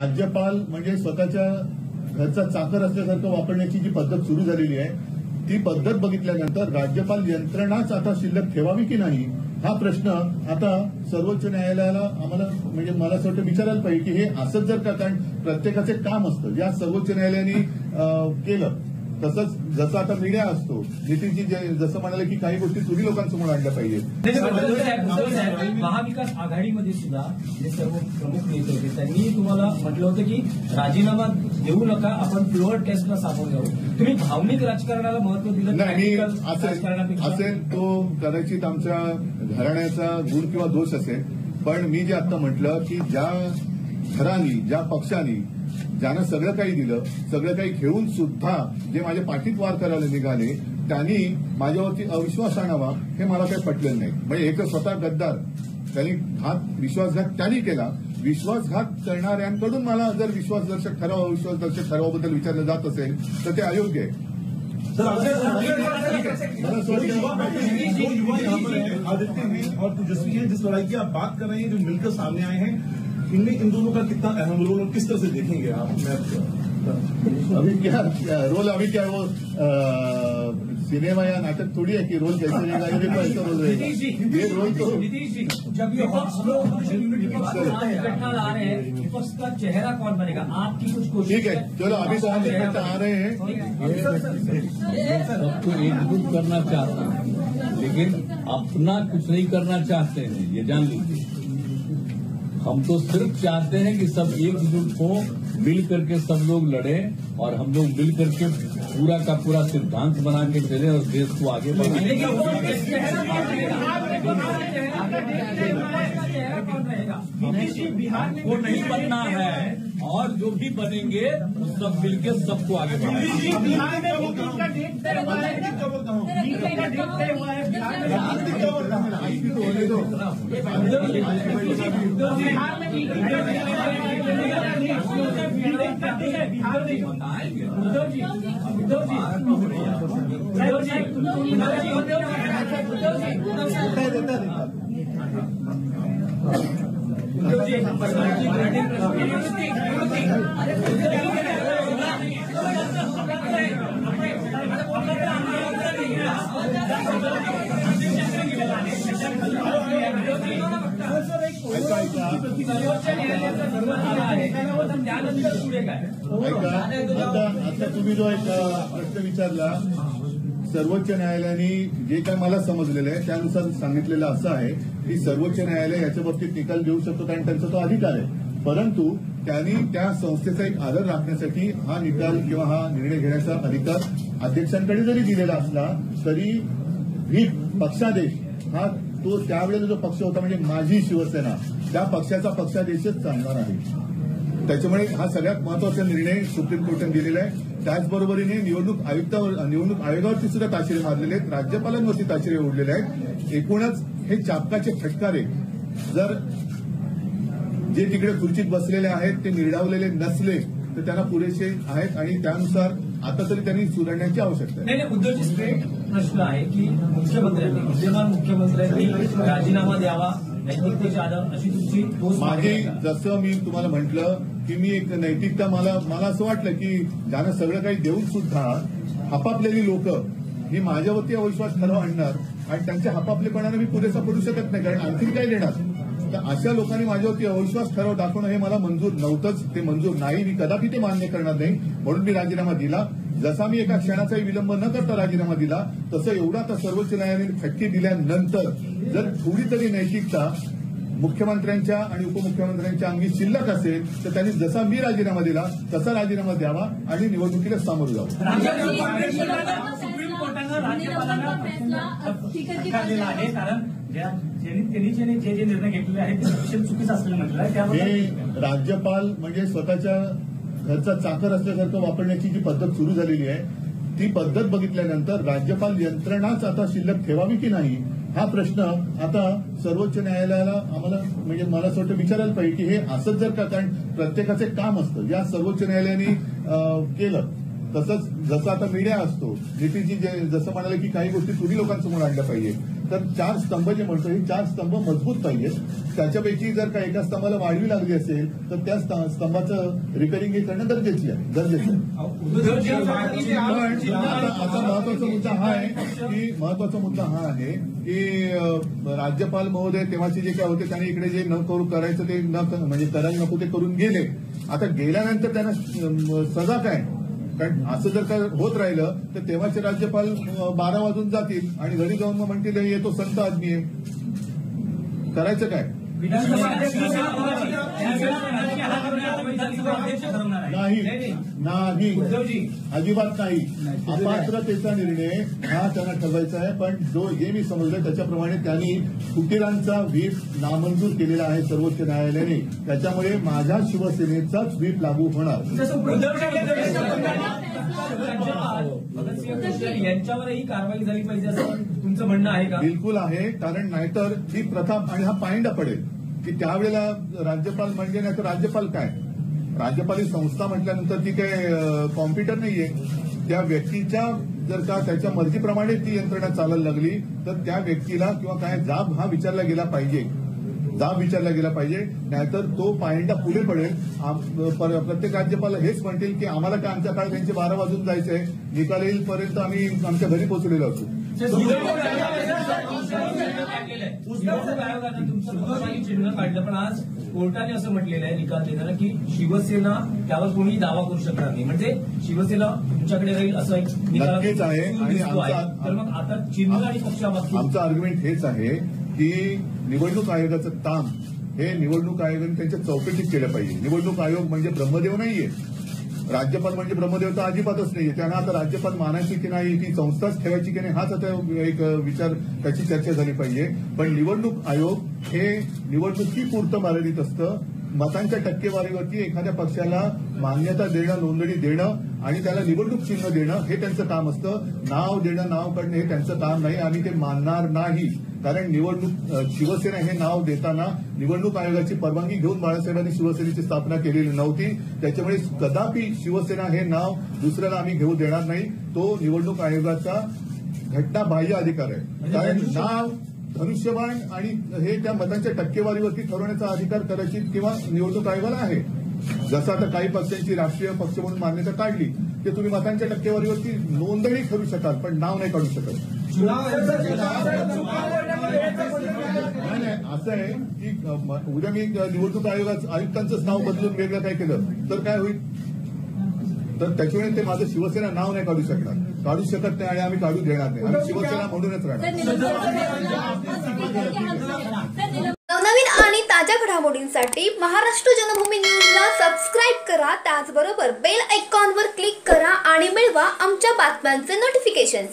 राज्यपाल म्हणजे स्वतःच्या घरचा चाकर असल्यासारखं वापरण्याची जी पद्धत सुरू झालेली आहे ती पद्धत बघितल्यानंतर राज्यपाल यंत्रणाच आता शिल्लक ठेवावी की नाही हा प्रश्न आता सर्वोच्च न्यायालयाला आम्हाला म्हणजे मला असं वाटतं विचारायला पाहिजे की हे असंच जर का कारण प्रत्येकाचे काम असतं ज्या सर्वोच्च न्यायालयाने केलं तसंच जसं आता मीडिया असतो नितीनजी जसं म्हणाले की काही गोष्टी तुम्ही लोकांसमोर आणल्या पाहिजे. महाविकास आघाडीमध्ये सुद्धा जे सर्व प्रमुख नेते होते त्यांनी तुम्हाला म्हटलं होतं की राजीनामा देऊ नका आपण प्युअर टेस्टला सामोरं जाऊ. तुम्ही भावनिक राजकारणाला महत्व दिलं नाही असेल तो कदाचित आमच्या घराण्याचा गुण किंवा दोष असेल पण मी जे आता म्हटलं की ज्या घरांनी ज्या पक्षांनी ज्यानं सगळं काही दिलं सगळं काही घेऊन सुद्धा जे माझ्या पाठीत वार करायला निघाले त्यांनी माझ्यावरती अविश्वास आणावा हे मला काही पटलेलं नाही. म्हणजे एक स्वतः गद्दार त्यांनी विश्वासघात त्यांनी केला. विश्वासघात करणाऱ्यांकडून मला जर विश्वासदर्शक ठराव अविश्वासदर्शक ठरावाबद्दल विचारलं जात असेल तर ते अयोग्य आहे. आदित्य हैं और तेजस्वी हैं जिस लड़ाई की आप बात कर रहे हैं जो मिलकर सामने आए हैं इनमें इन दोनों का कितना अहम रोल और किस तरह से देखेंगे आप? अभी क्या रोल अभी क्या वो सिनेमा या नाटक थोड़ी है कि रोल कैसे रहेगा ये देखो ऐसा रोल रहेगा ये रोल तो जब ये इकट्ठा आ रहे हैं विपक्ष का चेहरा कौन बनेगा आपकी कुछ कोशिश ठीक है चलो अभी तो हम इकट्ठा आ रहे हैं सबको एकजुट करना चाहता है लेकिन अपना कुछ नहीं करना चाहते हैं ये जान लीजिए. हम तो सिर्फ चाहते हैं कि सब एकजुट हो मिल करके सब लोग लड़े और हम लोग मिल करके पूरा का पूरा सिद्धांत बना के चले और देश को आगे बढ़ाएं. वो नहीं बनना है और जो भी बनेंगे वो सब मिलके सबको आगे बढ़ाएंगे. आता तुम्ही जो एक प्रश्न विचारला सर्वोच्च न्यायालयाने जे काय मला समजलेलं आहे त्यानुसार सांगितलेलं असं आहे की सर्वोच्च न्यायालय याच्या बाबतीत निकाल देऊ शकतो कारण त्यांचा तो अधिकार आहे. परंतु त्यांनी त्या संस्थेचा एक आदर राखण्यासाठी हा निकाल किंवा हा निर्णय घेण्याचा अधिकार अध्यक्षांकडे जरी दिलेला असला तरी ही पक्षादेश हा तो त्यावेळेला जो पक्ष होता म्हणजे माझी शिवसेना त्या पक्षाचा पक्षादेशच चालणार आहे. त्याच्यामुळे हा सगळ्यात महत्वाचा निर्णय सुप्रीम कोर्टाने दिलेला आहे. त्याचबरोबरीने निवडणूक आयोगावरती सुद्धा ताशेरे मारलेले आहेत राज्यपालांवरती ताशेरे ओढलेले आहेत. एकूणच हे चापकाचे फटकारे जर जे तिकडे खुर्चीत बसलेले आहेत ते निर्डावलेले नसले तर त्यांना पुरेसे आहेत आणि त्यानुसार आता तरी त्यांनी सुधारण्याची आवश्यकता आहे. नाही उद्धवजी स्ट्रेट प्रश्न आहे की मुख्यमंत्र्यांनी विद्यमान मुख्यमंत्र्यांनी राजीनामा द्यावा नैतिकतेच्या आधार अशी तुमची माझी जसं मी तुम्हाला म्हटलं की मी एक नैतिकता मला असं वाटलं की ज्यानं सगळं काही देऊन सुद्धा हपापलेली लोक ही माझ्यावरती अविश्वास ठराव आणणार आणि त्यांच्या हपापलेपणाने मी पुरेसा पडू शकत नाही कारण आणखी काय देणार. तर अशा लोकांनी माझ्यावरती अविश्वास ठराव दाखवणं हे मला मंजूर नव्हतंच. ते मंजूर नाही मी कदापि ते मान्य करणार नाही म्हणून मी राजीनामा दिला. जसा मी एका क्षणाचाही विलंब न करता राजीनामा दिला तसं एवढा आता सर्वोच्च न्यायालयाने फटके दिल्यानंतर जर थोडी तरी नैतिकता मुख्यमंत्र्यांच्या आणि उपमुख्यमंत्र्यांच्या अंगी शिल्लक असेल तर त्यांनी जसा मी राजीनामा दिला तसा राजीनामा द्यावा आणि निवडणुकीला सामोरं जावं. सुप्रीम कोर्टानं राज्यपालांना आहे कारण त्यांनी जे निर्णय घेतलेले आहेत ते सफिशियंट चुकीचं असलेलं म्हटलं आहे. राज्यपाल म्हणजे स्वतःच्या घरचा चाकर असल्यासारखं वापरण्याची जी पद्धत सुरू झालेली आहे ती पद्धत बघितल्यानंतर राज्यपाल यंत्रणाच आता शिल्लक ठेवावी की नाही हा प्रश्न आता सर्वोच्च न्यायालयाला आम्हाला म्हणजे मला असं वाटतं विचारायला पाहिजे की हे असंच जर का कारण प्रत्येकाचे काम असतं ज्या सर्वोच्च न्यायालयाने केलं तसंच जसं आता मीडिया असतो नितीनजी जसं म्हणाले की काही गोष्टी तुम्ही लोकांसमोर आणल्या पाहिजे तर 4 स्तंभ जे म्हणतो हे 4 स्तंभ मजबूत पाहिजेत. त्याच्यापैकी जर का एका स्तंभाला वाढवी लागली असेल तर त्या स्तंभाचं रिपेअरिंग करणं गरजेचं आहे. पण आता महत्वाचा मुद्दा हा आहे की राज्यपाल महोदय तेव्हाचे जे काय होते त्यांनी इकडे जे न करू करायचं ते म्हणजे करायला नको ते करून गेले. आता गेल्यानंतर त्यांना सजा काय? कारण असं जर का होत राहिलं तर तेव्हाचे राज्यपाल 12 वाजून जातील आणि घरी जाऊन मग म्हणतील येतो संत आदमी आहे. करायचं काय? नाही अजिबात नाही. अपात्रतेचा निर्णय हा त्यांना ठरवायचा आहे. पण जो हे मी समजलं त्याच्याप्रमाणे त्यांनी फुटीरांचा व्हीप नामंजूर केलेला आहे सर्वोच्च न्यायालयाने. त्याच्यामुळे माझ्या शिवसेनेचाच व्हीप लागू होणार. यांच्यावरही कारवाई झाली पाहिजे असं तुमचं म्हणणं आहे का? बिलकुल आहे. कारण नाहीतर ही प्रथा आणि हा पायंडा पडेल की त्यावेळेला राज्यपाल म्हणजे नाही तर राज्यपाल काय? राज्यपाल ही संस्था म्हटल्यानंतर ती काय कॉम्प्युटर नाहीये. त्या व्यक्तीच्या जर का त्याच्या मर्जीप्रमाणे ती यंत्रणा चालायला लागली तर त्या व्यक्तीला किंवा काय जाब हा विचारला गेला पाहिजे. नाहीतर तो पायंडा पुढे पडेल. प्रत्येक राज्यपाल हेच म्हणतील की आम्हाला काय आमच्या काळात त्यांचे 12 वाजून जायचंय, निकाल येईपर्यंत आम्ही आमच्या घरी पोहोचलेलो असू. चिन्ह काढलं पण आज कोर्टाने असं म्हटलेलं आहे निकाल देताना की शिवसेना त्यावर कोणी दावा करू शकणार नाही. म्हणजे शिवसेना तुमच्याकडे राहील असं एक नक्कीच आहे. आणि तर मग आता चिन्ह आणि पक्षाबाबतीत आमचं आर्ग्युमेंट हेच आहे की निवडणूक आयोगाचं काम हे निवडणूक आयोगाने त्यांच्या चौकटीत केलं पाहिजे. निवडणूक आयोग म्हणजे ब्रह्मदेव नाहीये. राज्यपाल म्हणजे ब्रह्मदेव तर अजिबातच नाहीये. त्यांना आता राज्यपाल मानायची की नाही, ती संस्थाच ठेवायची की नाही हाच आता एक विचार त्याची चर्चा झाली पाहिजे. पण निवडणूक आयोग हे निवडणुकीपुरतं मर्यादित असतं. मतांच्या टक्केवारीवरती एखाद्या पक्षाला मान्यता देणं, नोंदणी देणं आणि त्याला निवडणूक चिन्ह देणं हे त्यांचं काम असतं. नाव देणं, नाव काढणं हे त्यांचं काम नाही. आम्ही ते मानणार नाही. कारण शिवसेना हे नाव देताना निवडणूक आयोगाची परवानगी घेऊन बाळासाहेबांनी शिवसेनेची स्थापना केलेली नव्हती. त्याच्यामुळे कदापि शिवसेना हे नाव दुसऱ्याला आम्ही घेऊ देणार नाही. तो निवडणूक आयोगाचा घटनाबाह्य अधिकार आहे. कारण नाव धनुष्यबाण आणि हे त्या मतांच्या टक्केवारीवरती ठरवण्याचा अधिकार कदाचित किंवा निवडणूक आयोगाला आहे. जसं आता काही पक्षांची राष्ट्रीय पक्ष म्हणून मान्यता काढली ते तुम्ही मतांच्या टक्केवारीवरती नोंदणी करू शकाल पण नाव नाही काढू शकत. नाही असं आहे की उद्या मी निवडणूक आयुक्तांचंच नाव बदलून वेगळं काय केलं तर काय होईल? तर त्याच्यामुळे ते माझं शिवसेना नाव नाही काढू शकत नाही आणि आम्ही काढू देणार नाही. आम्ही शिवसेना म्हणूनच राहणार. नवनवीन आणि ताज्या घडामोडींसाठी महाराष्ट्र जनभूमी न्यूजला सबस्क्राईब करा. त्याचबरोबर बेल आयकॉनवर क्लिक करा आणि मिळवा आमच्या बातम्यांचे नोटिफिकेशन्स.